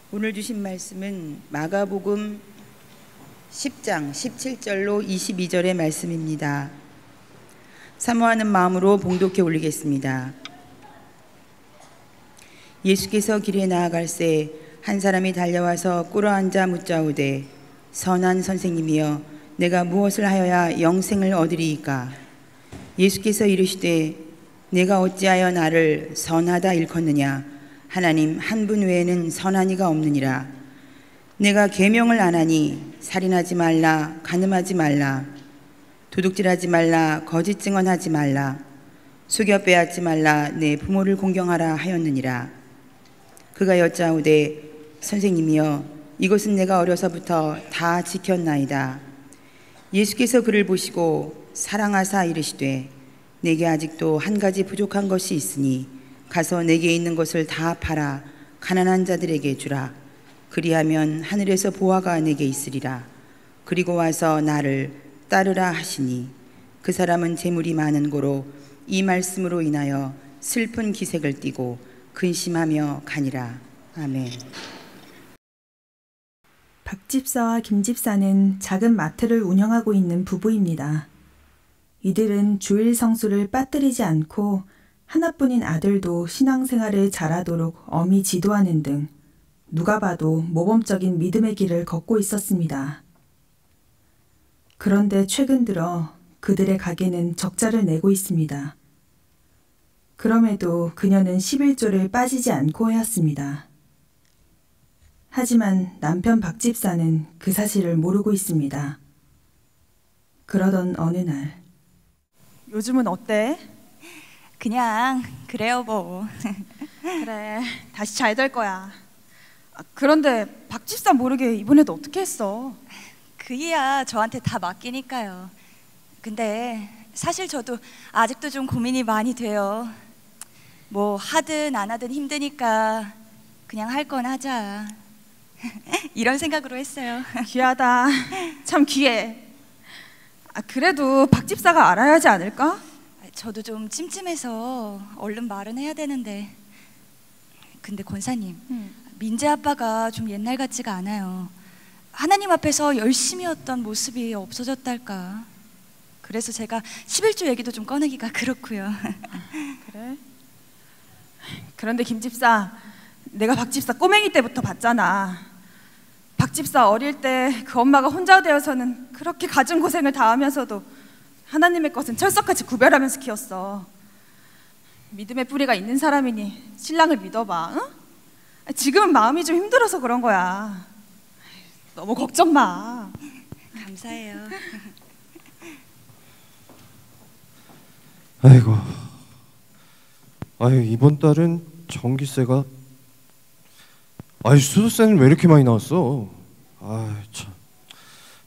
오늘 주신 말씀은 마가복음 10장 17절로 22절의 말씀입니다. 사모하는 마음으로 봉독해 올리겠습니다. 예수께서 길에 나아갈새 한 사람이 달려와서 꿇어앉아 묻자오되 선한 선생님이여 내가 무엇을 하여야 영생을 얻으리이까? 예수께서 이르시되 내가 어찌하여 나를 선하다 일컫느냐? 하나님 한 분 외에는 선한 이가 없느니라. 내가 계명을 안 하니 살인하지 말라, 간음하지 말라, 도둑질하지 말라, 거짓 증언하지 말라, 속여 빼앗지 말라, 내 부모를 공경하라 하였느니라. 그가 여짜오되 선생님이여 이것은 내가 어려서부터 다 지켰나이다. 예수께서 그를 보시고 사랑하사 이르시되 내게 아직도 한 가지 부족한 것이 있으니 가서 내게 있는 것을 다 팔아 가난한 자들에게 주라. 그리하면 하늘에서 보화가 내게 있으리라. 그리고 와서 나를 따르라 하시니 그 사람은 재물이 많은 고로 이 말씀으로 인하여 슬픈 기색을 띠고 근심하며 가니라. 아멘. 박 집사와 김 집사는 작은 마트를 운영하고 있는 부부입니다. 이들은 주일 성수를 빠뜨리지 않고 하나뿐인 아들도 신앙생활을 잘하도록 엄히 지도하는 등 누가 봐도 모범적인 믿음의 길을 걷고 있었습니다. 그런데 최근 들어 그들의 가게는 적자를 내고 있습니다. 그럼에도 그녀는 11조를 빠지지 않고 해왔습니다. 하지만 남편 박 집사는 그 사실을 모르고 있습니다. 그러던 어느 날 요즘은 어때? 그냥 그래요 뭐. 그래, 다시 잘 될 거야. 그런데 박 집사 모르게 이번에도 어떻게 했어? 그이야 저한테 다 맡기니까요. 근데 사실 저도 아직도 좀 고민이 많이 돼요. 뭐 하든 안 하든 힘드니까 그냥 할 건 하자. 이런 생각으로 했어요. 귀하다. 참 귀해. 그래도 박 집사가 알아야 하지 않을까? 저도 좀 찜찜해서 얼른 말은 해야 되는데. 근데 권사님, 민재 아빠가 좀 옛날 같지가 않아요. 하나님 앞에서 열심히 했던 모습이 없어졌달까. 그래서 제가 11조 얘기도 좀 꺼내기가 그렇고요. 그래? 그런데 김 집사, 내가 박 집사 꼬맹이 때부터 봤잖아. 박 집사 어릴 때 그 엄마가 혼자 되어서는 그렇게 갖은 고생을 다 하면서도 하나님의 것은 철석같이 구별하면서 키웠어. 믿음의 뿌리가 있는 사람이니 신랑을 믿어봐, 응? 지금은 마음이 좀 힘들어서 그런 거야. 너무 걱정 마. 감사해요. 아이고, 이번 달은 전기세가, 수도세는 왜 이렇게 많이 나왔어? 참,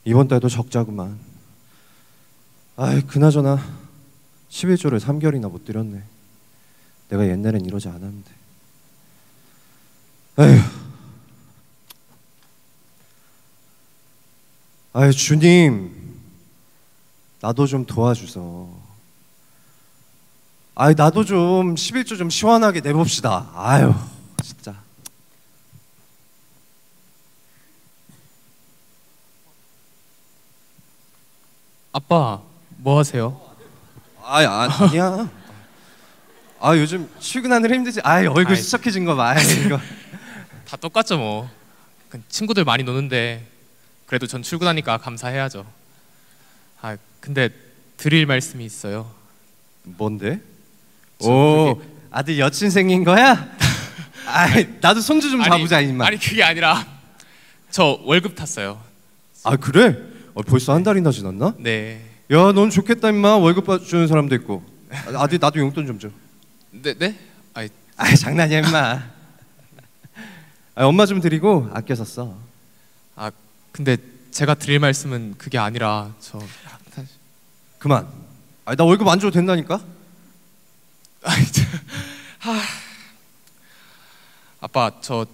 이번 달도 적자구만. 그나저나 11조를 3개월이나 못 드렸네. 내가 옛날엔 이러지 않았는데. 주님, 나도 좀 도와주소. 나도 좀 11조 좀 시원하게 내봅시다. 진짜. 아빠, 뭐 하세요? 아니야. 요즘 출근하느라 힘들지. 얼굴 수척해진 거 봐. 이거. 다 똑같죠 뭐. 친구들 많이 노는데 그래도 전 출근하니까 감사해야죠. 근데 드릴 말씀이 있어요. 뭔데? 아들 여친 생긴 거야? 나도 손주 좀 잡으자 임마. 아니 그게 아니라 저 월급 탔어요. 그래? 벌써 한 달이나 지났나? 네. 야, 넌 좋겠다 임마. 월급 주는 사람도 있고. 아들 나도 용돈 좀 줘. 네? 장난이야 임마. 엄마 좀 드리고 아껴서 써. 근데 제가 드릴 말씀은 그게 아니라 그만. 나 월급 안 줘도 된다니까? 아빠, 저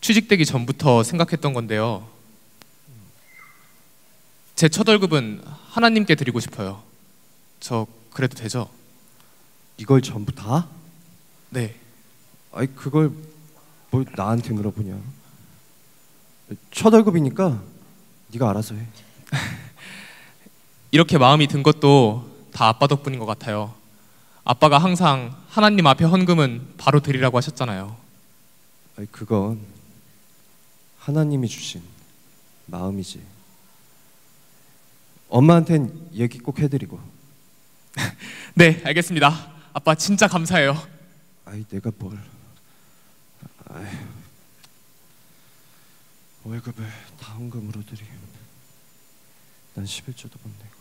취직되기 전부터 생각했던 건데요. 제 첫 월급은 하나님께 드리고 싶어요. 저 그래도 되죠? 이걸 전부 다? 네. 그걸 뭘 나한테 물어보냐? 첫 월급이니까 네가 알아서 해. 이렇게 마음이 든 것도 다 아빠 덕분인 것 같아요. 아빠가 항상 하나님 앞에 헌금은 바로 드리라고 하셨잖아요. 아니, 그건 하나님이 주신 마음이지. 엄마한텐 얘기 꼭 해드리고. 네, 알겠습니다. 아빠 진짜 감사해요. 아이, 내가 뭘. 아이, 월급을 다 헌금으로 드리고 난 11조도 못 내고.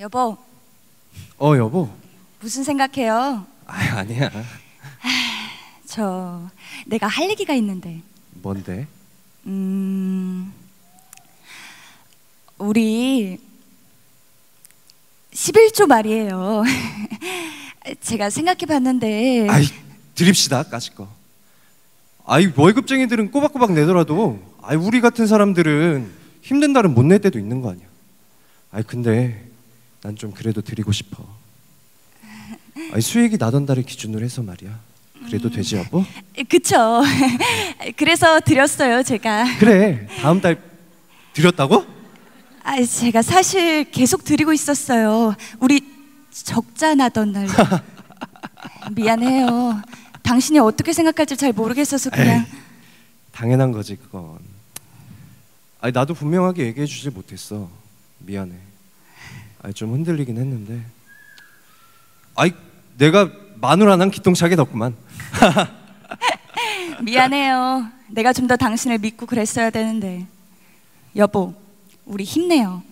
여보, 여보. 무슨 생각해요? 아니야. 내가 할 얘기가 있는데. 뭔데? 우리 11조 말이에요. 제가 생각해 봤는데. 아이, 드립시다, 까짓 거. 아이, 월급쟁이들은 꼬박꼬박 내더라도 우리 같은 사람들은 힘든 달은 못 낼 때도 있는 거 아니야. 근데 난 좀 그래도 드리고 싶어. 수익이 나던 달을 기준으로 해서 말이야. 그래도 되지, 여보? 그쵸. 그래서 드렸어요, 제가. 그래, 다음 달 드렸다고? 제가 사실 계속 드리고 있었어요. 우리 적자 나던 날. 미안해요. 당신이 어떻게 생각할지 잘 모르겠어서 그냥. 당연한 거지, 그건. 나도 분명하게 얘기해 주질 못했어. 미안해. 좀 흔들리긴 했는데. 내가 마누라 난 기똥차게 덥구만. 미안해요. 내가 좀 더 당신을 믿고 그랬어야 되는데. 여보, 우리 힘내요.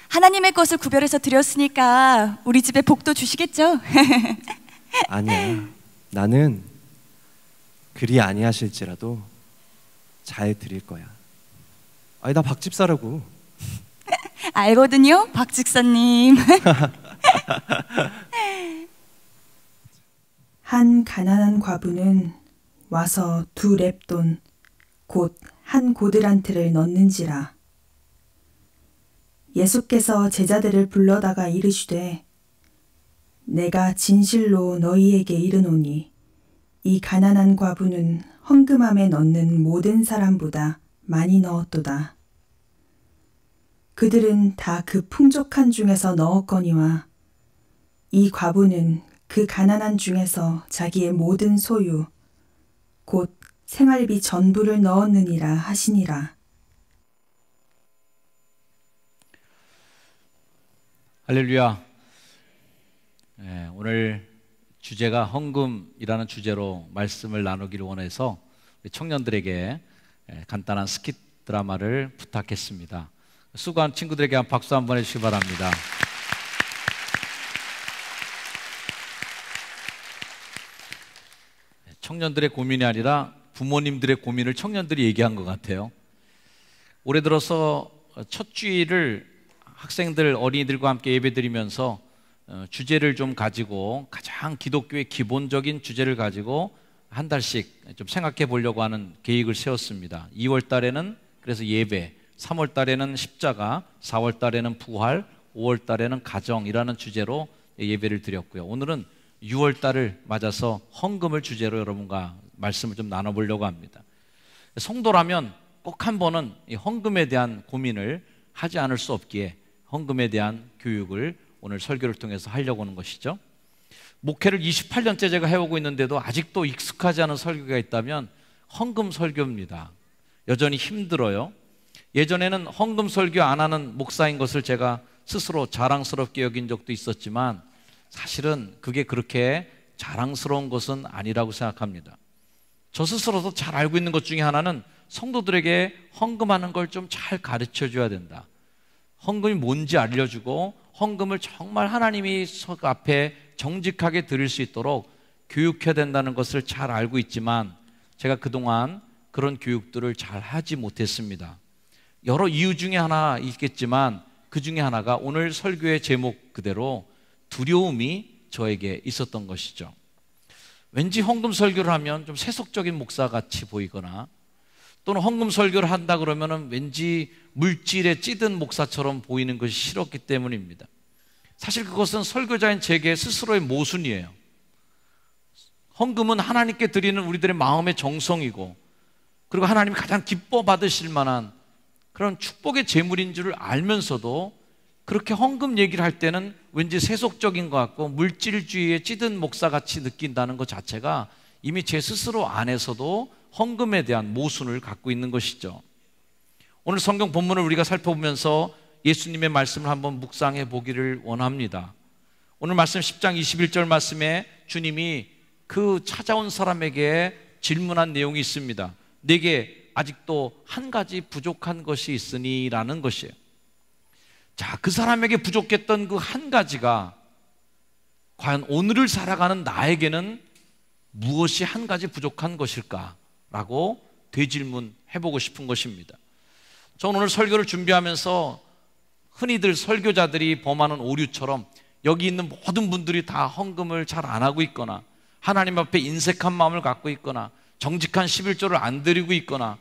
하나님의 것을 구별해서 드렸으니까 우리 집에 복도 주시겠죠? 아니야. 나는 그리 아니하실지라도 잘 드릴 거야. 나 박집사라고. 알거든요, 박 집사님. 한 가난한 과부는 와서 2렙돈 곧 한 고드란트를 넣는지라. 예수께서 제자들을 불러다가 이르시되 내가 진실로 너희에게 이르노니 이 가난한 과부는 헌금함에 넣는 모든 사람보다 많이 넣었도다. 그들은 다 그 풍족한 중에서 넣었거니와 이 과부는 그 가난한 중에서 자기의 모든 소유 곧 생활비 전부를 넣었느니라 하시니라. 할렐루야. 오늘 주제가 헌금이라는 주제로 말씀을 나누기를 원해서 우리 청년들에게 간단한 스킷 드라마를 부탁했습니다. 수고한 친구들에게 한 박수 한번 해주시기 바랍니다. 청년들의 고민이 아니라 부모님들의 고민을 청년들이 얘기한 것 같아요. 올해 들어서 첫 주일을 학생들, 어린이들과 함께 예배드리면서 주제를 좀 가지고 가장 기독교의 기본적인 주제를 가지고 한 달씩 좀 생각해 보려고 하는 계획을 세웠습니다. 2월 달에는 그래서 예배, 3월 달에는 십자가, 4월 달에는 부활, 5월 달에는 가정이라는 주제로 예배를 드렸고요. 오늘은 6월 달을 맞아서 헌금을 주제로 여러분과 말씀을 좀 나눠보려고 합니다. 성도라면 꼭 한 번은 이 헌금에 대한 고민을 하지 않을 수 없기에 헌금에 대한 교육을 오늘 설교를 통해서 하려고 하는 것이죠. 목회를 28년째 제가 해오고 있는데도 아직도 익숙하지 않은 설교가 있다면 헌금 설교입니다. 여전히 힘들어요. 예전에는 헌금 설교 안 하는 목사인 것을 제가 스스로 자랑스럽게 여긴 적도 있었지만 사실은 그게 그렇게 자랑스러운 것은 아니라고 생각합니다. 저 스스로도 잘 알고 있는 것 중에 하나는 성도들에게 헌금하는 걸 좀 잘 가르쳐 줘야 된다. 헌금이 뭔지 알려주고 헌금을 정말 하나님이 앞에 정직하게 드릴 수 있도록 교육해야 된다는 것을 잘 알고 있지만 제가 그동안 그런 교육들을 잘 하지 못했습니다. 여러 이유 중에 하나 있겠지만 그 중에 하나가 오늘 설교의 제목 그대로 두려움이 저에게 있었던 것이죠. 왠지 헌금 설교를 하면 좀 세속적인 목사 같이 보이거나 또는 헌금 설교를 한다 그러면 왠지 물질에 찌든 목사처럼 보이는 것이 싫었기 때문입니다. 사실 그것은 설교자인 제게 스스로의 모순이에요. 헌금은 하나님께 드리는 우리들의 마음의 정성이고, 그리고 하나님이 가장 기뻐 받으실 만한 그런 축복의 제물인 줄 알면서도 그렇게 헌금 얘기를 할 때는 왠지 세속적인 것 같고 물질주의에 찌든 목사같이 느낀다는 것 자체가 이미 제 스스로 안에서도 헌금에 대한 모순을 갖고 있는 것이죠. 오늘 성경 본문을 우리가 살펴보면서 예수님의 말씀을 한번 묵상해 보기를 원합니다. 오늘 말씀 10장 21절 말씀에 주님이 그 찾아온 사람에게 질문한 내용이 있습니다. 내게 아직도 한 가지 부족한 것이 있으니 라는 것이에요. 자, 그 사람에게 부족했던 그 한 가지가 과연 오늘을 살아가는 나에게는 무엇이 한 가지 부족한 것일까? 라고 되질문해 보고 싶은 것입니다. 저는 오늘 설교를 준비하면서 흔히들 설교자들이 범하는 오류처럼 여기 있는 모든 분들이 다 헌금을 잘 안 하고 있거나 하나님 앞에 인색한 마음을 갖고 있거나 정직한 11조를 안 드리고 있거나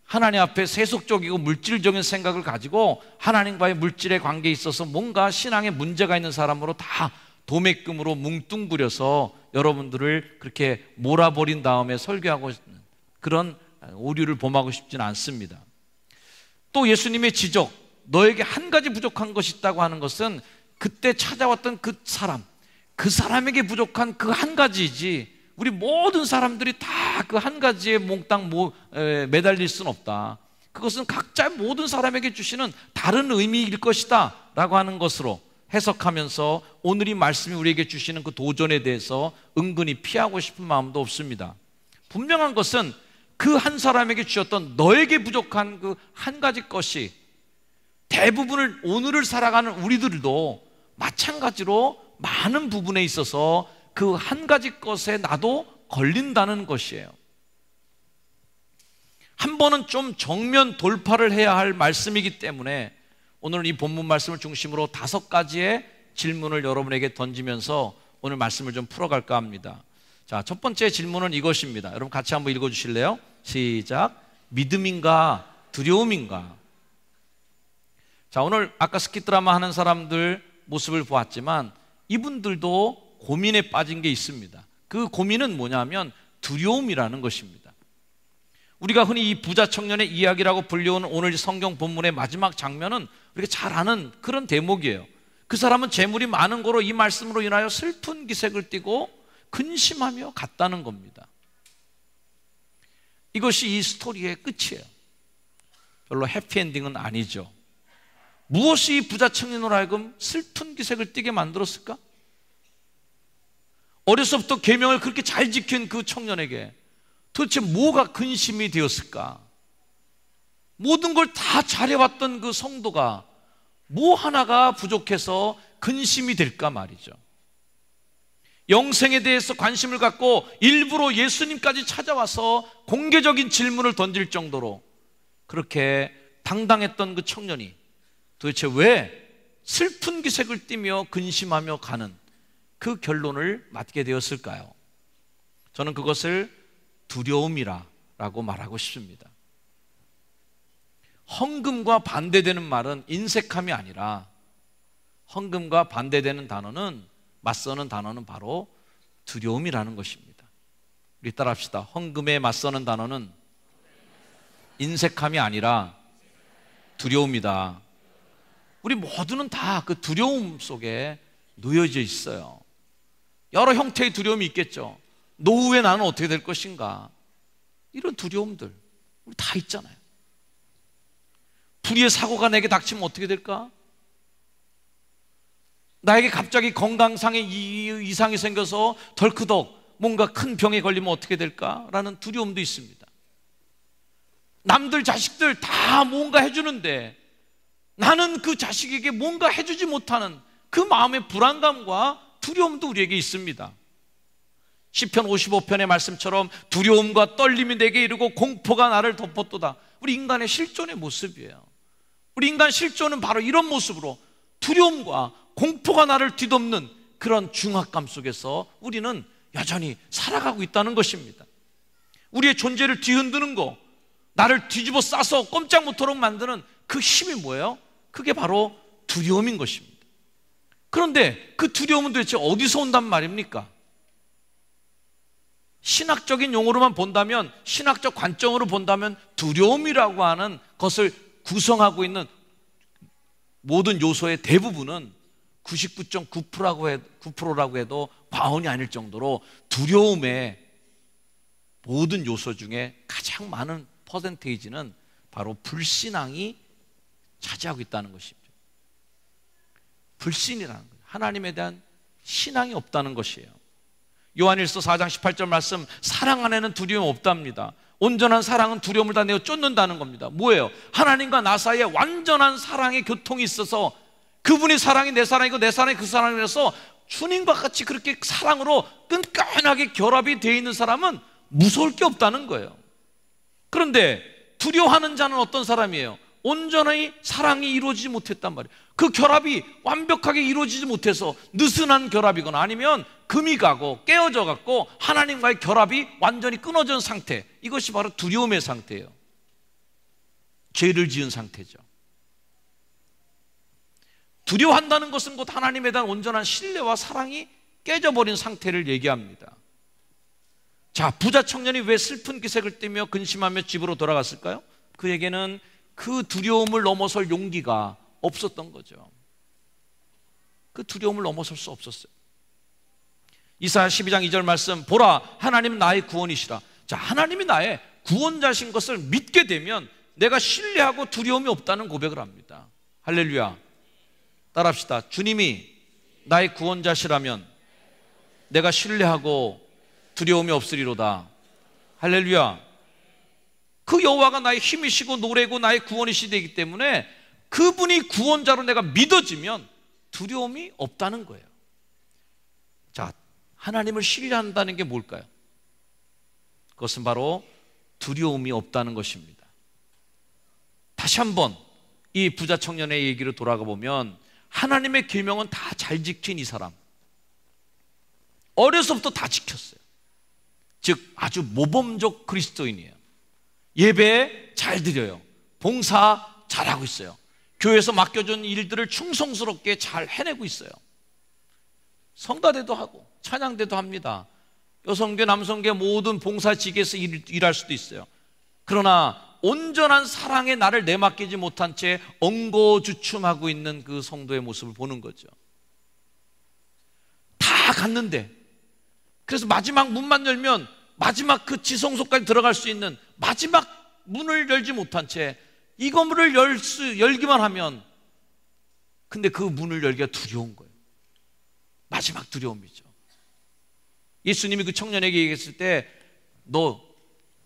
하나님 앞에 세속적이고 물질적인 생각을 가지고 하나님과의 물질의 관계에 있어서 뭔가 신앙에 문제가 있는 사람으로 다 도매금으로 뭉뚱그려서 여러분들을 그렇게 몰아버린 다음에 설교하고 있는 그런 오류를 범하고 싶지는 않습니다. 또 예수님의 지적, 너에게 한 가지 부족한 것이 있다고 하는 것은 그때 찾아왔던 그 사람에게 부족한 그 한 가지이지 우리 모든 사람들이 다 그 한 가지에 몽땅 매달릴 수는 없다. 그것은 각자 모든 사람에게 주시는 다른 의미일 것이다 라고 하는 것으로 해석하면서 오늘 이 말씀이 우리에게 주시는 그 도전에 대해서 은근히 피하고 싶은 마음도 없습니다. 분명한 것은 그 한 사람에게 주셨던 너에게 부족한 그 한 가지 것이 대부분을 오늘을 살아가는 우리들도 마찬가지로 많은 부분에 있어서 그 한 가지 것에 나도 걸린다는 것이에요. 한 번은 좀 정면 돌파를 해야 할 말씀이기 때문에 오늘 이 본문 말씀을 중심으로 5가지의 질문을 여러분에게 던지면서 오늘 말씀을 좀 풀어갈까 합니다. 자, 첫 번째 질문은 이것입니다. 여러분 같이 한번 읽어주실래요? 시작. 믿음인가 두려움인가? 자, 오늘 아까 스키 드라마 하는 사람들 모습을 보았지만 이분들도 고민에 빠진 게 있습니다. 그 고민은 뭐냐면 두려움이라는 것입니다. 우리가 흔히 이 부자 청년의 이야기라고 불리우는 오늘 성경 본문의 마지막 장면은 우리가 잘 아는 그런 대목이에요. 그 사람은 재물이 많은 거로 이 말씀으로 인하여 슬픈 기색을 띠고 근심하며 갔다는 겁니다. 이것이 이 스토리의 끝이에요. 별로 해피엔딩은 아니죠. 무엇이 이 부자 청년으로 하여금 슬픈 기색을 띠게 만들었을까? 어려서부터 계명을 그렇게 잘 지킨 그 청년에게 도대체 뭐가 근심이 되었을까? 모든 걸 다 잘해왔던 그 성도가 뭐 하나가 부족해서 근심이 될까 말이죠. 영생에 대해서 관심을 갖고 일부러 예수님까지 찾아와서 공개적인 질문을 던질 정도로 그렇게 당당했던 그 청년이 도대체 왜 슬픈 기색을 띠며 근심하며 가는 그 결론을 맞게 되었을까요? 저는 그것을 두려움이라고 말하고 싶습니다. 헌금과 반대되는 말은 인색함이 아니라 헌금과 반대되는 단어는 맞서는 단어는 바로 두려움이라는 것입니다. 우리 따라합시다. 헌금에 맞서는 단어는 인색함이 아니라 두려움이다. 우리 모두는 다 그 두려움 속에 놓여져 있어요. 여러 형태의 두려움이 있겠죠. 노후에 나는 어떻게 될 것인가, 이런 두려움들 우리 다 있잖아요. 불의의 사고가 내게 닥치면 어떻게 될까? 나에게 갑자기 건강상의 이상이 생겨서 덜크덕 뭔가 큰 병에 걸리면 어떻게 될까라는 두려움도 있습니다. 남들 자식들 다 뭔가 해주는데 나는 그 자식에게 뭔가 해주지 못하는 그 마음의 불안감과 두려움도 우리에게 있습니다. 시편 55편의 말씀처럼 두려움과 떨림이 내게 이르고 공포가 나를 덮었도다. 우리 인간의 실존의 모습이에요. 우리 인간 실존은 바로 이런 모습으로 두려움과 공포가 나를 뒤덮는 그런 중압감 속에서 우리는 여전히 살아가고 있다는 것입니다. 우리의 존재를 뒤흔드는 거, 나를 뒤집어 싸서 꼼짝 못하도록 만드는 그 힘이 뭐예요? 그게 바로 두려움인 것입니다. 그런데 그 두려움은 도대체 어디서 온단 말입니까? 신학적인 용어로만 본다면, 신학적 관점으로 본다면 두려움이라고 하는 것을 구성하고 있는 모든 요소의 대부분은 99.9%라고 해도 과언이 아닐 정도로 두려움의 모든 요소 중에 가장 많은 퍼센테이지는 바로 불신앙이 차지하고 있다는 것입니다. 불신이라는 거예요. 하나님에 대한 신앙이 없다는 것이에요. 요한일서 4장 18절 말씀, 사랑 안에는 두려움 없답니다. 온전한 사랑은 두려움을 다 내어 쫓는다는 겁니다. 뭐예요? 하나님과 나 사이에 완전한 사랑의 교통이 있어서, 그분이 사랑이 내 사랑이고 내 사랑이 그 사랑이라서 주님과 같이 그렇게 사랑으로 끈끈하게 결합이 되어 있는 사람은 무서울 게 없다는 거예요. 그런데 두려워하는 자는 어떤 사람이에요? 온전히 사랑이 이루어지지 못했단 말이에요. 그 결합이 완벽하게 이루어지지 못해서 느슨한 결합이거나 아니면 금이 가고 깨어져 갖고 하나님과의 결합이 완전히 끊어진 상태, 이것이 바로 두려움의 상태예요. 죄를 지은 상태죠. 두려워한다는 것은 곧 하나님에 대한 온전한 신뢰와 사랑이 깨져버린 상태를 얘기합니다. 자, 부자 청년이 왜 슬픈 기색을 띠며 근심하며 집으로 돌아갔을까요? 그에게는 그 두려움을 넘어설 용기가 없었던 거죠. 그 두려움을 넘어설 수 없었어요. 이사야 12장 2절 말씀, 보라, 하나님은 나의 구원이시라. 자, 하나님이 나의 구원자신 것을 믿게 되면 내가 신뢰하고 두려움이 없다는 고백을 합니다. 할렐루야. 따라합시다. 주님이 나의 구원자시라면 내가 신뢰하고 두려움이 없으리로다. 할렐루야. 그 여호와가 나의 힘이시고 노래고 나의 구원이시 되기 때문에 그분이 구원자로 내가 믿어지면 두려움이 없다는 거예요. 자, 하나님을 신뢰한다는 게 뭘까요? 그것은 바로 두려움이 없다는 것입니다. 다시 한번 이 부자 청년의 얘기로 돌아가 보면 하나님의 계명은 다 잘 지킨 이 사람, 어려서부터 다 지켰어요. 즉 아주 모범적 그리스도인이에요. 예배 잘 드려요. 봉사 잘하고 있어요. 교회에서 맡겨준 일들을 충성스럽게 잘 해내고 있어요. 성가대도 하고 찬양대도 합니다. 여성교 남성교 모든 봉사직에서 일할 수도 있어요. 그러나 온전한 사랑에 나를 내맡기지 못한 채 엉거주춤하고 있는 그 성도의 모습을 보는 거죠. 다 갔는데, 그래서 마지막 문만 열면 마지막 그 지성소까지 들어갈 수 있는 마지막 문을 열지 못한 채 이 건물을 열기만 하면, 근데 그 문을 열기가 두려운 거예요. 마지막 두려움이죠. 예수님이 그 청년에게 얘기했을 때 너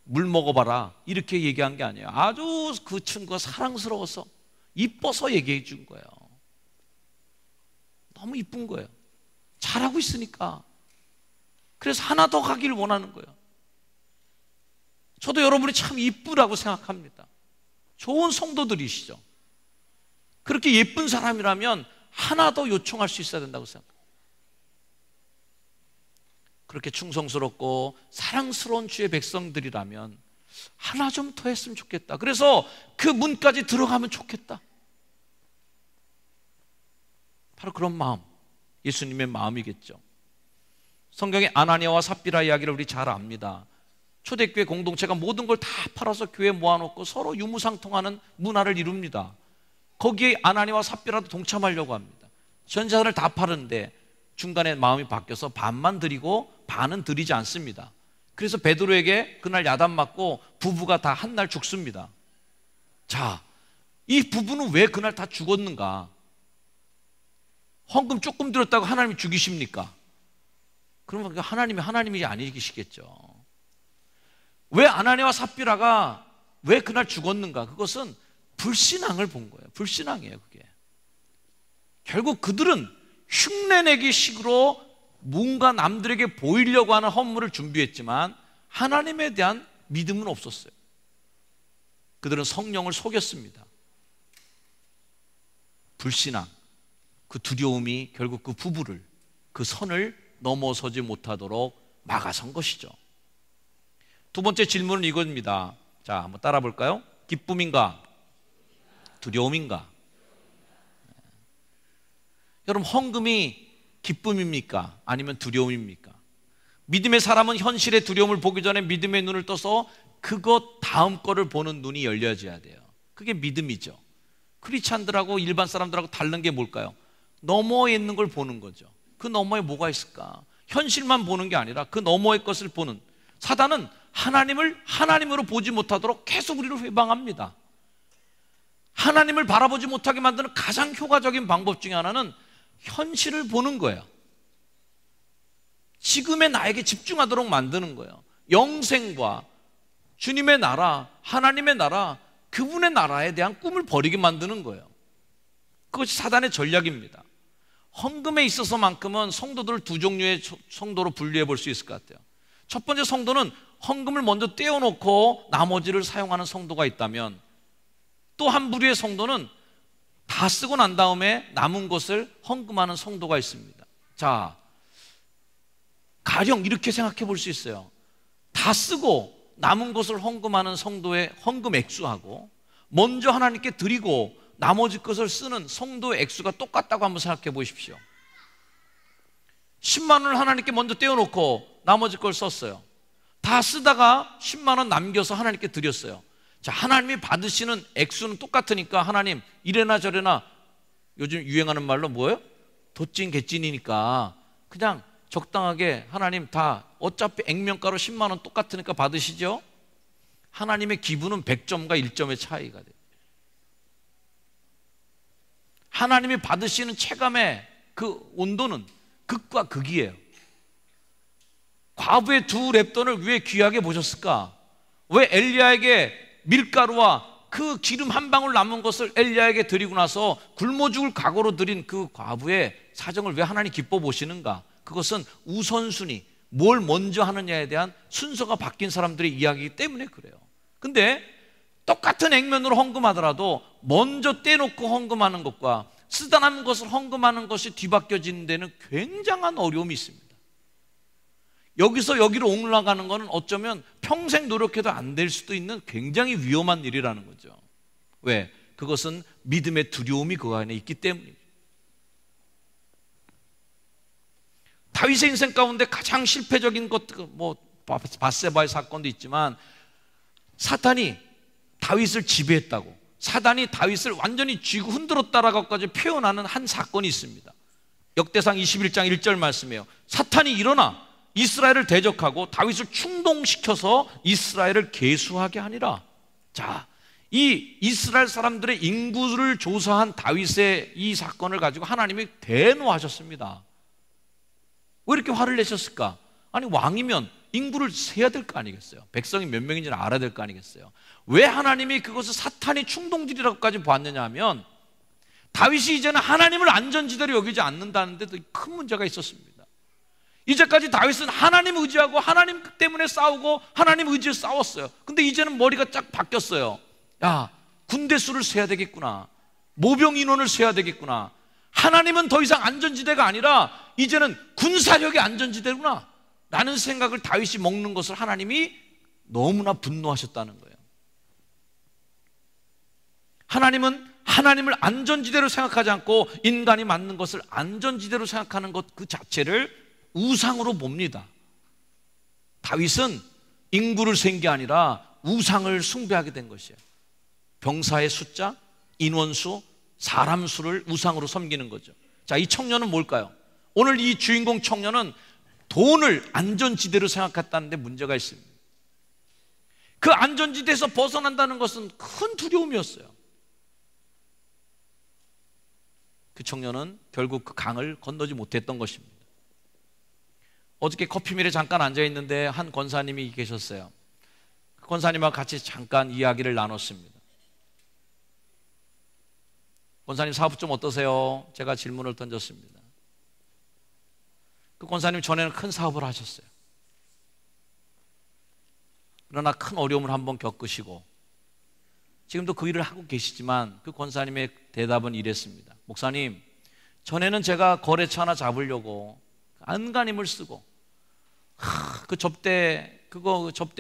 물 먹어봐라 이렇게 얘기한 게 아니에요. 아주 그 친구가 사랑스러워서 이뻐서 얘기해 준 거예요. 너무 이쁜 거예요. 잘하고 있으니까. 그래서 하나 더 가기를 원하는 거예요. 저도 여러분이 참 이쁘다고 생각합니다. 좋은 성도들이시죠. 그렇게 예쁜 사람이라면 하나 더 요청할 수 있어야 된다고 생각합니다. 그렇게 충성스럽고 사랑스러운 주의 백성들이라면 하나 좀 더 했으면 좋겠다. 그래서 그 문까지 들어가면 좋겠다. 바로 그런 마음, 예수님의 마음이겠죠. 성경의 아나니아와 삽비라 이야기를 우리 잘 압니다. 초대교회 공동체가 모든 걸 다 팔아서 교회에 모아놓고 서로 유무상통하는 문화를 이룹니다. 거기에 아나니아와 삽비라도 동참하려고 합니다. 전 재산을 다 파는데 중간에 마음이 바뀌어서 반만 드리고 반은 드리지 않습니다. 그래서 베드로에게 그날 야단 맞고 부부가 다 한 날 죽습니다. 자, 이 부부는 왜 그날 다 죽었는가? 헌금 조금 드렸다고 하나님이 죽이십니까? 그러면 하나님이 아니시겠죠. 왜 아나니아와 삽비라가 왜 그날 죽었는가? 그것은 불신앙을 본 거예요. 불신앙이에요, 그게. 결국 그들은 흉내내기 식으로 뭔가 남들에게 보이려고 하는 헌물을 준비했지만 하나님에 대한 믿음은 없었어요. 그들은 성령을 속였습니다. 불신앙, 그 두려움이 결국 그 부부를, 그 선을 넘어서지 못하도록 막아선 것이죠. 두 번째 질문은 이겁니다. 자, 한번 따라 볼까요? 기쁨인가? 두려움인가? 여러분, 헌금이 기쁨입니까? 아니면 두려움입니까? 믿음의 사람은 현실의 두려움을 보기 전에 믿음의 눈을 떠서 그것 다음 거를 보는 눈이 열려져야 돼요. 그게 믿음이죠. 크리스찬들하고 일반 사람들하고 다른 게 뭘까요? 너머에 있는 걸 보는 거죠. 그 너머에 뭐가 있을까? 현실만 보는 게 아니라 그 너머의 것을 보는. 사단은 하나님을 하나님으로 보지 못하도록 계속 우리를 회방합니다. 하나님을 바라보지 못하게 만드는 가장 효과적인 방법 중에 하나는 현실을 보는 거예요. 지금의 나에게 집중하도록 만드는 거예요. 영생과 주님의 나라, 하나님의 나라, 그분의 나라에 대한 꿈을 버리게 만드는 거예요. 그것이 사단의 전략입니다. 헌금에 있어서만큼은 성도들을 두 종류의 성도로 분류해 볼 수 있을 것 같아요. 첫 번째 성도는 헌금을 먼저 떼어놓고 나머지를 사용하는 성도가 있다면, 또 한 부류의 성도는 다 쓰고 난 다음에 남은 것을 헌금하는 성도가 있습니다. 자, 가령 이렇게 생각해 볼 수 있어요. 다 쓰고 남은 것을 헌금하는 성도의 헌금 액수하고 먼저 하나님께 드리고 나머지 것을 쓰는 성도의 액수가 똑같다고 한번 생각해 보십시오. 10만 원을 하나님께 먼저 떼어놓고 나머지 걸 썼어요. 다 쓰다가 10만 원 남겨서 하나님께 드렸어요. 자, 하나님이 받으시는 액수는 똑같으니까 하나님 이래나 저래나, 요즘 유행하는 말로 뭐예요? 도찐 개찐이니까 그냥 적당하게 하나님 다 어차피 액면가로 10만 원 똑같으니까 받으시죠? 하나님의 기분은 100점과 1점의 차이가 돼요. 하나님이 받으시는 체감의 그 온도는 극과 극이에요. 과부의 두 렙돈을 왜 귀하게 보셨을까? 왜 엘리야에게 밀가루와 그 기름 한 방울 남은 것을 엘리야에게 드리고 나서 굶어 죽을 각오로 드린 그 과부의 사정을 왜 하나님 기뻐 보시는가? 그것은 우선순위, 뭘 먼저 하느냐에 대한 순서가 바뀐 사람들의 이야기이기 때문에 그래요. 근데 똑같은 액면으로 헌금하더라도 먼저 떼놓고 헌금하는 것과 쓰다 남은 것을 헌금하는 것이 뒤바뀌어지는 데는 굉장한 어려움이 있습니다. 여기서 여기로 올라가는 것은 어쩌면 평생 노력해도 안 될 수도 있는 굉장히 위험한 일이라는 거죠. 왜? 그것은 믿음의 두려움이 그 안에 있기 때문입니다. 다윗의 인생 가운데 가장 실패적인 것, 뭐 밧세바의 사건도 있지만 사탄이 다윗을 지배했다고, 사단이 다윗을 완전히 쥐고 흔들었다라고까지 표현하는 한 사건이 있습니다. 역대상 21장 1절 말씀이에요. 사탄이 일어나 이스라엘을 대적하고 다윗을 충동시켜서 이스라엘을 계수하게 하니라. 자, 이 이스라엘 사람들의 인구를 조사한 다윗의 이 사건을 가지고 하나님이 대노하셨습니다. 왜 이렇게 화를 내셨을까? 아니, 왕이면 인구를 세야 될 거 아니겠어요? 백성이 몇 명인지는 알아야 될 거 아니겠어요? 왜 하나님이 그것을 사탄이 충동질이라고까지 보았느냐 하면, 다윗이 이제는 하나님을 안전지대로 여기지 않는다는 데도 큰 문제가 있었습니다. 이제까지 다윗은 하나님 의지하고 하나님 때문에 싸우고 하나님 의지에 싸웠어요. 근데 이제는 머리가 쫙 바뀌었어요. 야, 군대 수를 세야 되겠구나, 모병 인원을 세야 되겠구나, 하나님은 더 이상 안전지대가 아니라 이제는 군사력의 안전지대구나 라는 생각을 다윗이 먹는 것을 하나님이 너무나 분노하셨다는 거예요. 하나님은 하나님을 안전지대로 생각하지 않고 인간이 만든 것을 안전지대로 생각하는 것 그 자체를 우상으로 봅니다. 다윗은 인구를 센 게 아니라 우상을 숭배하게 된 것이에요. 병사의 숫자, 인원수, 사람 수를 우상으로 섬기는 거죠. 자, 이 청년은 뭘까요? 오늘 이 주인공 청년은 돈을 안전지대로 생각했다는데 문제가 있습니다. 그 안전지대에서 벗어난다는 것은 큰 두려움이었어요. 그 청년은 결국 그 강을 건너지 못했던 것입니다. 어저께 커피밀에 잠깐 앉아있는데 한 권사님이 계셨어요. 그 권사님하고 같이 잠깐 이야기를 나눴습니다. 권사님 사업 좀 어떠세요? 제가 질문을 던졌습니다. 그 권사님 전에는 큰 사업을 하셨어요. 그러나 큰 어려움을 한번 겪으시고 지금도 그 일을 하고 계시지만 그 권사님의 대답은 이랬습니다. 목사님, 전에는 제가 거래처 하나 잡으려고 안간힘을 쓰고 그 접대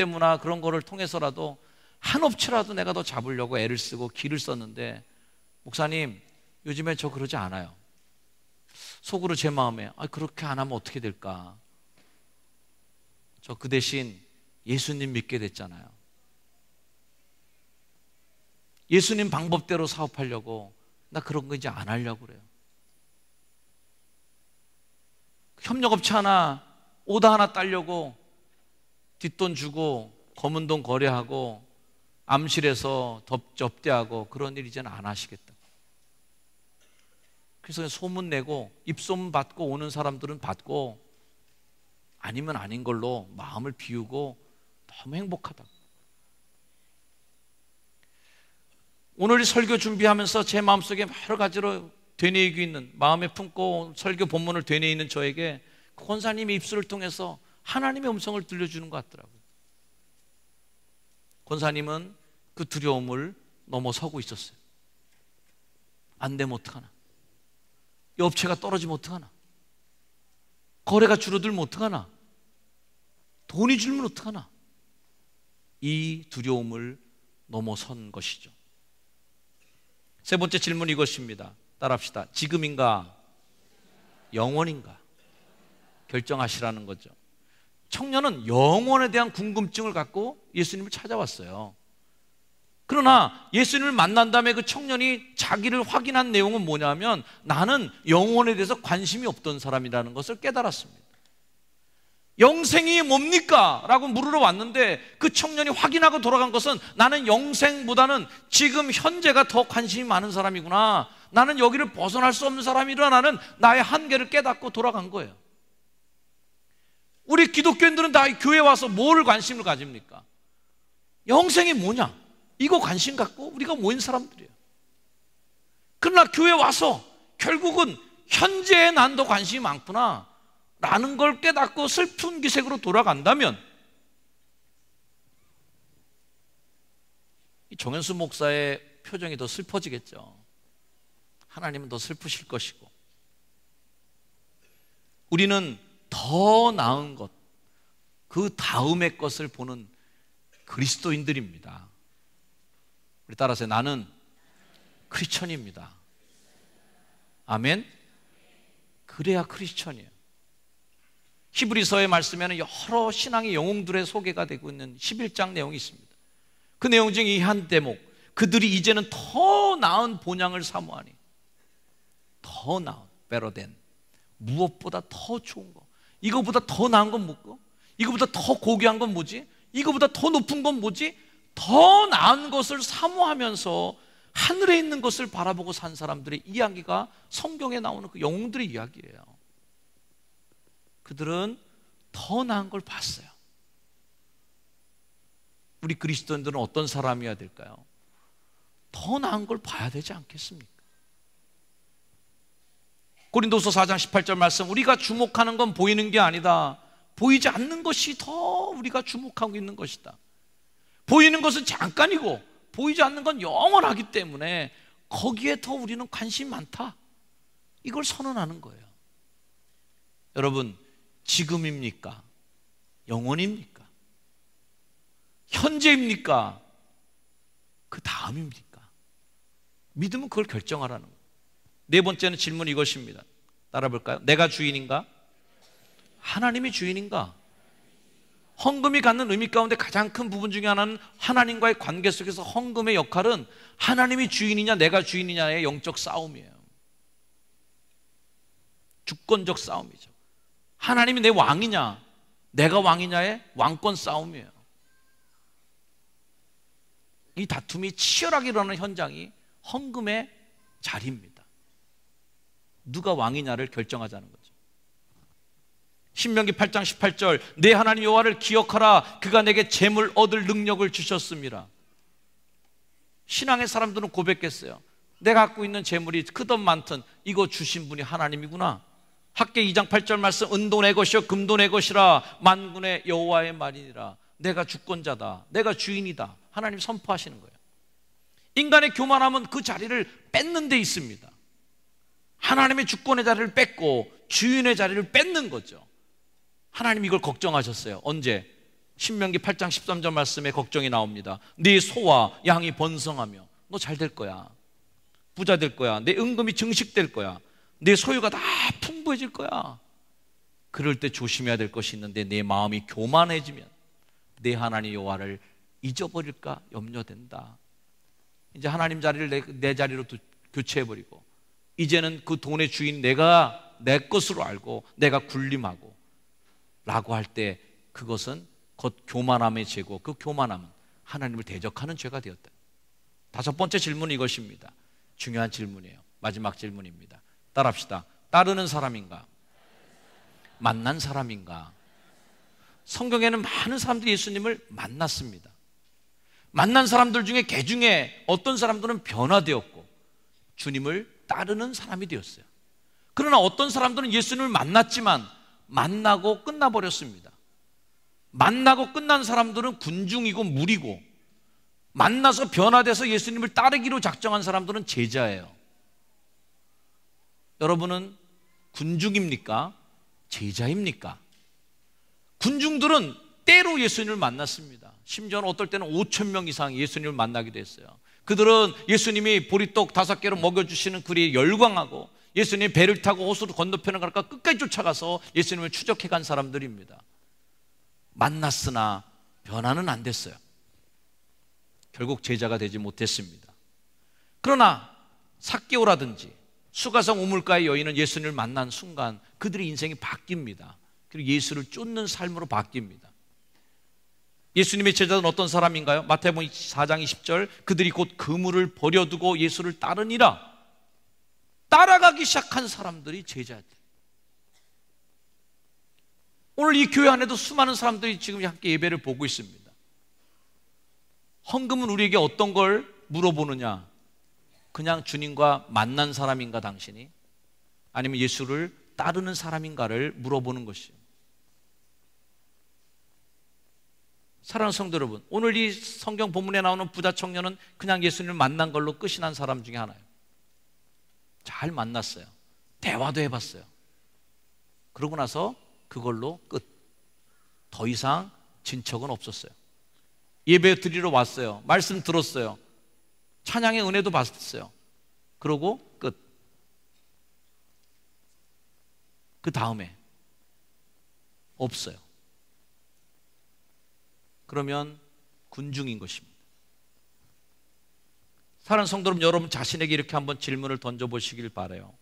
문화 그런 거를 통해서라도 한 업체라도 내가 더 잡으려고 애를 쓰고 기를 썼는데, 목사님 요즘에 저 그러지 않아요. 속으로 제 마음에 그렇게 안 하면 어떻게 될까? 저 그 대신 예수님 믿게 됐잖아요. 예수님 방법대로 사업하려고 나 그런 거 이제 안 하려고 그래요. 협력업체 하나 오다 하나 따려고 뒷돈 주고 검은 돈 거래하고 암실에서 접대하고 그런 일 이제는 안 하시겠다. 그래서 소문 내고 입소문 받고 오는 사람들은 받고 아니면 아닌 걸로 마음을 비우고 너무 행복하다. 오늘 설교 준비하면서 제 마음속에 여러 가지로 되뇌이고 있는, 마음에 품고 설교 본문을 되뇌이는 저에게 권사님의 입술을 통해서 하나님의 음성을 들려주는 것 같더라고요. 권사님은 그 두려움을 넘어서고 있었어요. 안 되면 어떡하나? 이 업체가 떨어지면 어떡하나? 거래가 줄어들면 어떡하나? 돈이 줄면 어떡하나? 이 두려움을 넘어선 것이죠. 세 번째 질문 이것입니다. 따라합시다. 지금인가? 영원인가? 결정하시라는 거죠. 청년은 영원에 대한 궁금증을 갖고 예수님을 찾아왔어요. 그러나 예수님을 만난 다음에 그 청년이 자기를 확인한 내용은 뭐냐면 나는 영혼에 대해서 관심이 없던 사람이라는 것을 깨달았습니다. 영생이 뭡니까? 라고 물으러 왔는데 그 청년이 확인하고 돌아간 것은 나는 영생보다는 지금 현재가 더 관심이 많은 사람이구나, 나는 여기를 벗어날 수 없는 사람이라는 나의 한계를 깨닫고 돌아간 거예요. 우리 기독교인들은 다 교회 와서 뭘 관심을 가집니까? 영생이 뭐냐? 이거 관심 갖고 우리가 모인 사람들이에요. 그러나 교회 와서 결국은 현재에 난 더 관심이 많구나 라는 걸 깨닫고 슬픈 기색으로 돌아간다면 이 정현수 목사의 표정이 더 슬퍼지겠죠. 하나님은 더 슬프실 것이고, 우리는 더 나은 것, 그 다음의 것을 보는 그리스도인들입니다. 우리 따라서 나는 크리스천입니다. 아멘. 그래야 크리스천이에요. 히브리서의 말씀에는 여러 신앙의 영웅들의 소개가 되고 있는 11장 내용이 있습니다. 그 내용 중에 이 한 대목, 그들이 이제는 더 나은 본향을 사모하니, 더 나은, better than, 무엇보다 더 좋은 거, 이거보다 더 나은 건 뭐고, 이거보다 더 고귀한 건 뭐지, 이거보다 더 높은 건 뭐지, 더 나은 것을 사모하면서 하늘에 있는 것을 바라보고 산 사람들의 이야기가 성경에 나오는 그 영웅들의 이야기예요. 그들은 더 나은 걸 봤어요. 우리 그리스도인들은 어떤 사람이어야 될까요? 더 나은 걸 봐야 되지 않겠습니까? 고린도서 4장 18절 말씀, 우리가 주목하는 건 보이는 게 아니다. 보이지 않는 것이 더 우리가 주목하고 있는 것이다. 보이는 것은 잠깐이고 보이지 않는 건 영원하기 때문에 거기에 더 우리는 관심이 많다. 이걸 선언하는 거예요. 여러분, 지금입니까? 영원입니까? 현재입니까? 그 다음입니까? 믿음은 그걸 결정하라는 거예요. 네 번째는 질문 이것입니다. 따라 볼까요? 내가 주인인가? 하나님이 주인인가? 헌금이 갖는 의미 가운데 가장 큰 부분 중에 하나는 하나님과의 관계 속에서 헌금의 역할은 하나님이 주인이냐 내가 주인이냐의 영적 싸움이에요. 주권적 싸움이죠. 하나님이 내 왕이냐 내가 왕이냐의 왕권 싸움이에요. 이 다툼이 치열하게 일어나는 현장이 헌금의 자리입니다. 누가 왕이냐를 결정하자는 거죠. 신명기 8장 18절, 내 하나님 여호와를 기억하라. 그가 내게 재물 얻을 능력을 주셨습니다. 신앙의 사람들은 고백했어요. 내가 갖고 있는 재물이 크든 많든 이거 주신 분이 하나님이구나. 학개 2장 8절 말씀, 은도 내 것이요 금도 내 것이라 만군의 여호와의 말이니라. 내가 주권자다, 내가 주인이다. 하나님 선포하시는 거예요. 인간의 교만함은 그 자리를 뺏는 데 있습니다. 하나님의 주권의 자리를 뺏고 주인의 자리를 뺏는 거죠. 하나님 이걸 걱정하셨어요. 언제? 신명기 8장 13절 말씀에 걱정이 나옵니다. 네 소와 양이 번성하며 너 잘 될 거야. 부자 될 거야. 내 은금이 증식될 거야. 내 소유가 다 풍부해질 거야. 그럴 때 조심해야 될 것이 있는데 내 마음이 교만해지면 내 하나님 여호와를 잊어버릴까 염려된다. 이제 하나님 자리를 내 자리로 교체해버리고 이제는 그 돈의 주인 내가 내 것으로 알고 내가 군림하고 라고 할 때 그것은 곧 교만함의 죄고 그 교만함은 하나님을 대적하는 죄가 되었다. 다섯 번째 질문은 이것입니다. 중요한 질문이에요. 마지막 질문입니다. 따라합시다. 따르는 사람인가? 만난 사람인가? 성경에는 많은 사람들이 예수님을 만났습니다. 만난 사람들 중에 개 중에 어떤 사람들은 변화되었고 주님을 따르는 사람이 되었어요. 그러나 어떤 사람들은 예수님을 만났지만 만나고 끝나버렸습니다. 만나고 끝난 사람들은 군중이고 무리고 만나서 변화돼서 예수님을 따르기로 작정한 사람들은 제자예요. 여러분은 군중입니까? 제자입니까? 군중들은 때로 예수님을 만났습니다. 심지어는 어떨 때는 5,000명 이상 예수님을 만나기도 했어요. 그들은 예수님이 보리떡 5개로 먹여주시는 그리에 열광하고 예수님이 배를 타고 호수로 건너편을 갈까 끝까지 쫓아가서 예수님을 추적해 간 사람들입니다. 만났으나 변화는 안 됐어요. 결국 제자가 되지 못했습니다. 그러나 삭개오라든지 수가성 우물가의 여인은 예수님을 만난 순간 그들의 인생이 바뀝니다. 그리고 예수를 쫓는 삶으로 바뀝니다. 예수님의 제자는 어떤 사람인가요? 마태복음 4장 20절 그들이 곧 그물을 버려두고 예수를 따르니라. 따라가기 시작한 사람들이 제자들. 오늘 이 교회 안에도 수많은 사람들이 지금 함께 예배를 보고 있습니다. 헌금은 우리에게 어떤 걸 물어보느냐? 그냥 주님과 만난 사람인가 당신이? 아니면 예수를 따르는 사람인가를 물어보는 것이에요. 사랑하는 성도 여러분, 오늘 이 성경 본문에 나오는 부자 청년은 그냥 예수님을 만난 걸로 끝이 난 사람 중에 하나예요. 잘 만났어요. 대화도 해봤어요. 그러고 나서 그걸로 끝. 더 이상 진척은 없었어요. 예배 드리러 왔어요. 말씀 들었어요. 찬양의 은혜도 받았어요. 그러고 끝. 그 다음에 없어요. 그러면 군중인 것입니다. 사랑하는 성도 여러분 자신에게 이렇게 한번 질문을 던져보시길 바라요.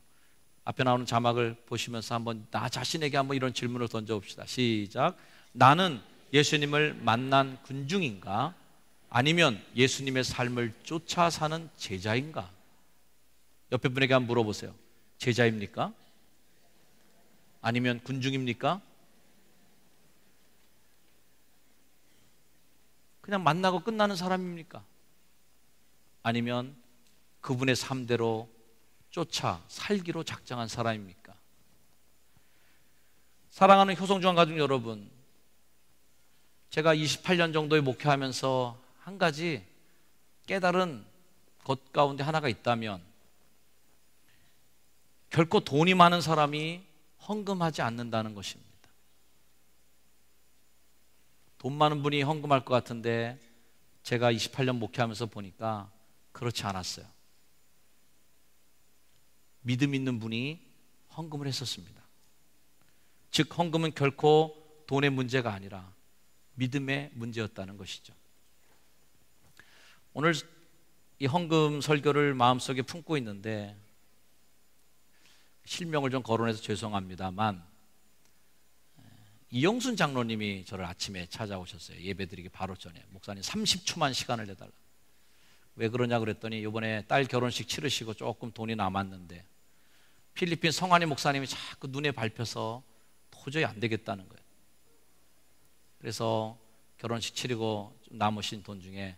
앞에 나오는 자막을 보시면서 한번 나 자신에게 한번 이런 질문을 던져봅시다. 시작. 나는 예수님을 만난 군중인가? 아니면 예수님의 삶을 쫓아 사는 제자인가? 옆에 분에게 한번 물어보세요. 제자입니까? 아니면 군중입니까? 그냥 만나고 끝나는 사람입니까? 아니면 그분의 삶대로 쫓아 살기로 작정한 사람입니까? 사랑하는 효성중앙 가족 여러분, 제가 28년 정도의 목회하면서 한 가지 깨달은 것 가운데 하나가 있다면 결코 돈이 많은 사람이 헌금하지 않는다는 것입니다. 돈 많은 분이 헌금할 것 같은데 제가 28년 목회하면서 보니까 그렇지 않았어요. 믿음 있는 분이 헌금을 했었습니다. 즉 헌금은 결코 돈의 문제가 아니라 믿음의 문제였다는 것이죠. 오늘 이 헌금 설교를 마음속에 품고 있는데 실명을 좀 거론해서 죄송합니다만 이영순 장로님이 저를 아침에 찾아오셨어요. 예배드리기 바로 전에. 목사님 30초만 시간을 내달라. 왜 그러냐 그랬더니 이번에 딸 결혼식 치르시고 조금 돈이 남았는데 필리핀 성환이 목사님이 자꾸 눈에 밟혀서 도저히 안 되겠다는 거예요. 그래서 결혼식 치르고 좀 남으신 돈 중에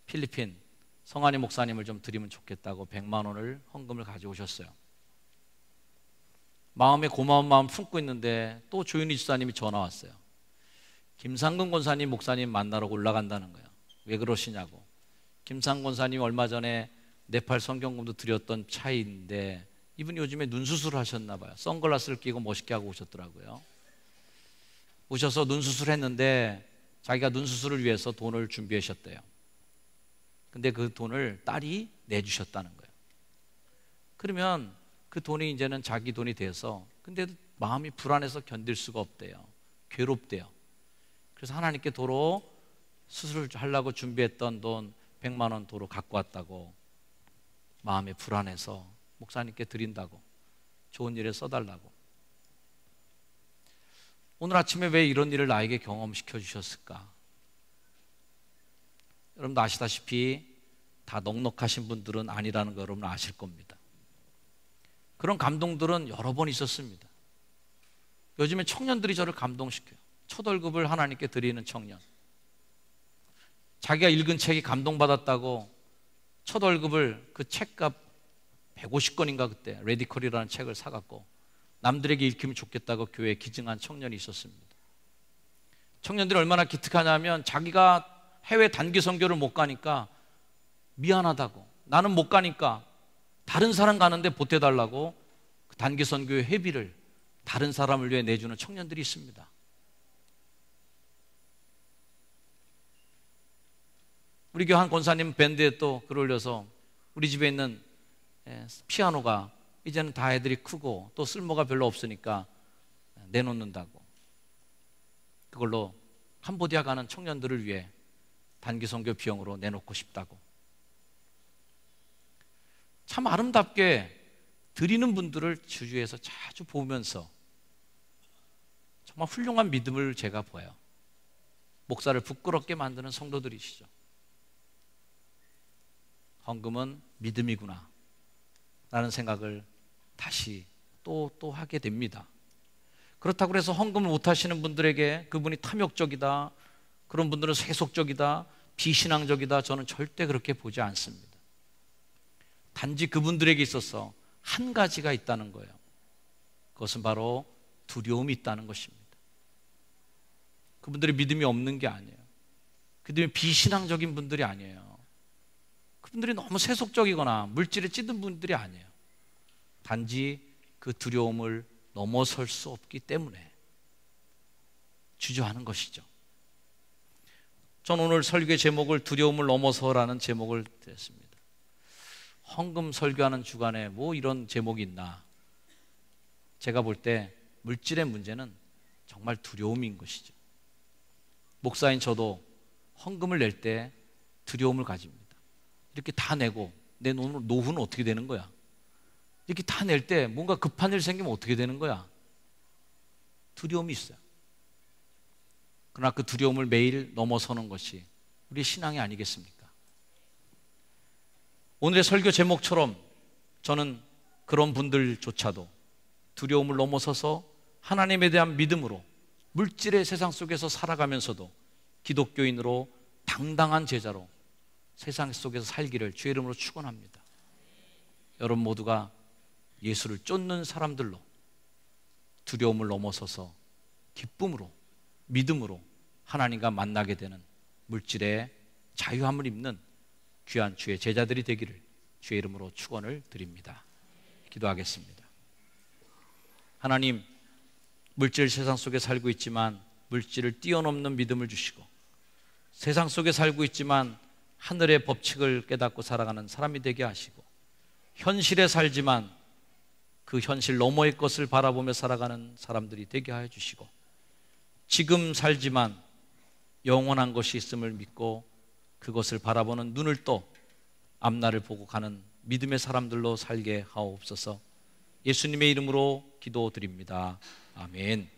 필리핀 성환이 목사님을 좀 드리면 좋겠다고 100만 원을 헌금을 가져오셨어요. 마음에 고마운 마음 품고 있는데 또 조윤희 집사님이 전화 왔어요. 김상근 권사님 목사님 만나러 올라간다는 거예요. 왜 그러시냐고. 김상근 권사님 얼마 전에 네팔 성경금도 드렸던 차이인데 이분이 요즘에 눈 수술을 하셨나 봐요. 선글라스를 끼고 멋있게 하고 오셨더라고요. 오셔서 눈 수술을 했는데 자기가 눈 수술을 위해서 돈을 준비하셨대요. 근데 그 돈을 딸이 내주셨다는 거예요. 그러면 그 돈이 이제는 자기 돈이 돼서 근데 마음이 불안해서 견딜 수가 없대요. 괴롭대요. 그래서 하나님께 도로 수술을 하려고 준비했던 돈 100만 원 도로 갖고 왔다고, 마음이 불안해서 목사님께 드린다고, 좋은 일에 써달라고. 오늘 아침에 왜 이런 일을 나에게 경험시켜 주셨을까? 여러분도 아시다시피 다 넉넉하신 분들은 아니라는 거 여러분 아실 겁니다. 그런 감동들은 여러 번 있었습니다. 요즘에 청년들이 저를 감동시켜요. 첫 월급을 하나님께 드리는 청년. 자기가 읽은 책이 감동받았다고 첫 월급을 그 책값 150권인가 그때 레디컬이라는 책을 사갖고 남들에게 읽히면 좋겠다고 교회에 기증한 청년이 있었습니다. 청년들이 얼마나 기특하냐면 자기가 해외 단기 선교를 못 가니까 미안하다고, 나는 못 가니까 다른 사람 가는데 보태달라고 그 단기 선교의 회비를 다른 사람을 위해 내주는 청년들이 있습니다. 우리 교회 한 권사님 밴드에 또 글 올려서 우리 집에 있는 피아노가 이제는 다 애들이 크고 또 쓸모가 별로 없으니까 내놓는다고, 그걸로 캄보디아 가는 청년들을 위해 단기 선교 비용으로 내놓고 싶다고. 참 아름답게 드리는 분들을 주위에서 자주 보면서 정말 훌륭한 믿음을 제가 보여요. 목사를 부끄럽게 만드는 성도들이시죠. 헌금은 믿음이구나 라는 생각을 다시 또 하게 됩니다. 그렇다고 해서 헌금을 못 하시는 분들에게 그분이 탐욕적이다, 그런 분들은 세속적이다, 비신앙적이다, 저는 절대 그렇게 보지 않습니다. 단지 그분들에게 있어서 한 가지가 있다는 거예요. 그것은 바로 두려움이 있다는 것입니다. 그분들이 믿음이 없는 게 아니에요. 그들이 비신앙적인 분들이 아니에요. 그분들이 너무 세속적이거나 물질에 찌든 분들이 아니에요. 단지 그 두려움을 넘어설 수 없기 때문에 주저하는 것이죠. 전 오늘 설교의 제목을 두려움을 넘어서라는 제목을 드렸습니다. 헌금 설교하는 주간에 뭐 이런 제목이 있나. 제가 볼 때 물질의 문제는 정말 두려움인 것이죠. 목사인 저도 헌금을 낼 때 두려움을 가집니다. 이렇게 다 내고 내 노후는 어떻게 되는 거야? 이렇게 다 낼 때 뭔가 급한 일 생기면 어떻게 되는 거야? 두려움이 있어요. 그러나 그 두려움을 매일 넘어서는 것이 우리의 신앙이 아니겠습니까? 오늘의 설교 제목처럼 저는 그런 분들조차도 두려움을 넘어서서 하나님에 대한 믿음으로 물질의 세상 속에서 살아가면서도 기독교인으로 당당한 제자로 세상 속에서 살기를 주의 이름으로 축원합니다. 여러분 모두가 예수를 쫓는 사람들로 두려움을 넘어서서 기쁨으로 믿음으로 하나님과 만나게 되는 물질의 자유함을 입는 귀한 주의 제자들이 되기를 주의 이름으로 축원을 드립니다. 기도하겠습니다. 하나님, 물질 세상 속에 살고 있지만 물질을 뛰어넘는 믿음을 주시고, 세상 속에 살고 있지만 하늘의 법칙을 깨닫고 살아가는 사람이 되게 하시고, 현실에 살지만 그 현실 너머의 것을 바라보며 살아가는 사람들이 되게 하여 주시고, 지금 살지만 영원한 것이 있음을 믿고 그것을 바라보는 눈을 떠 앞날을 보고 가는 믿음의 사람들로 살게 하옵소서. 예수님의 이름으로 기도드립니다. 아멘.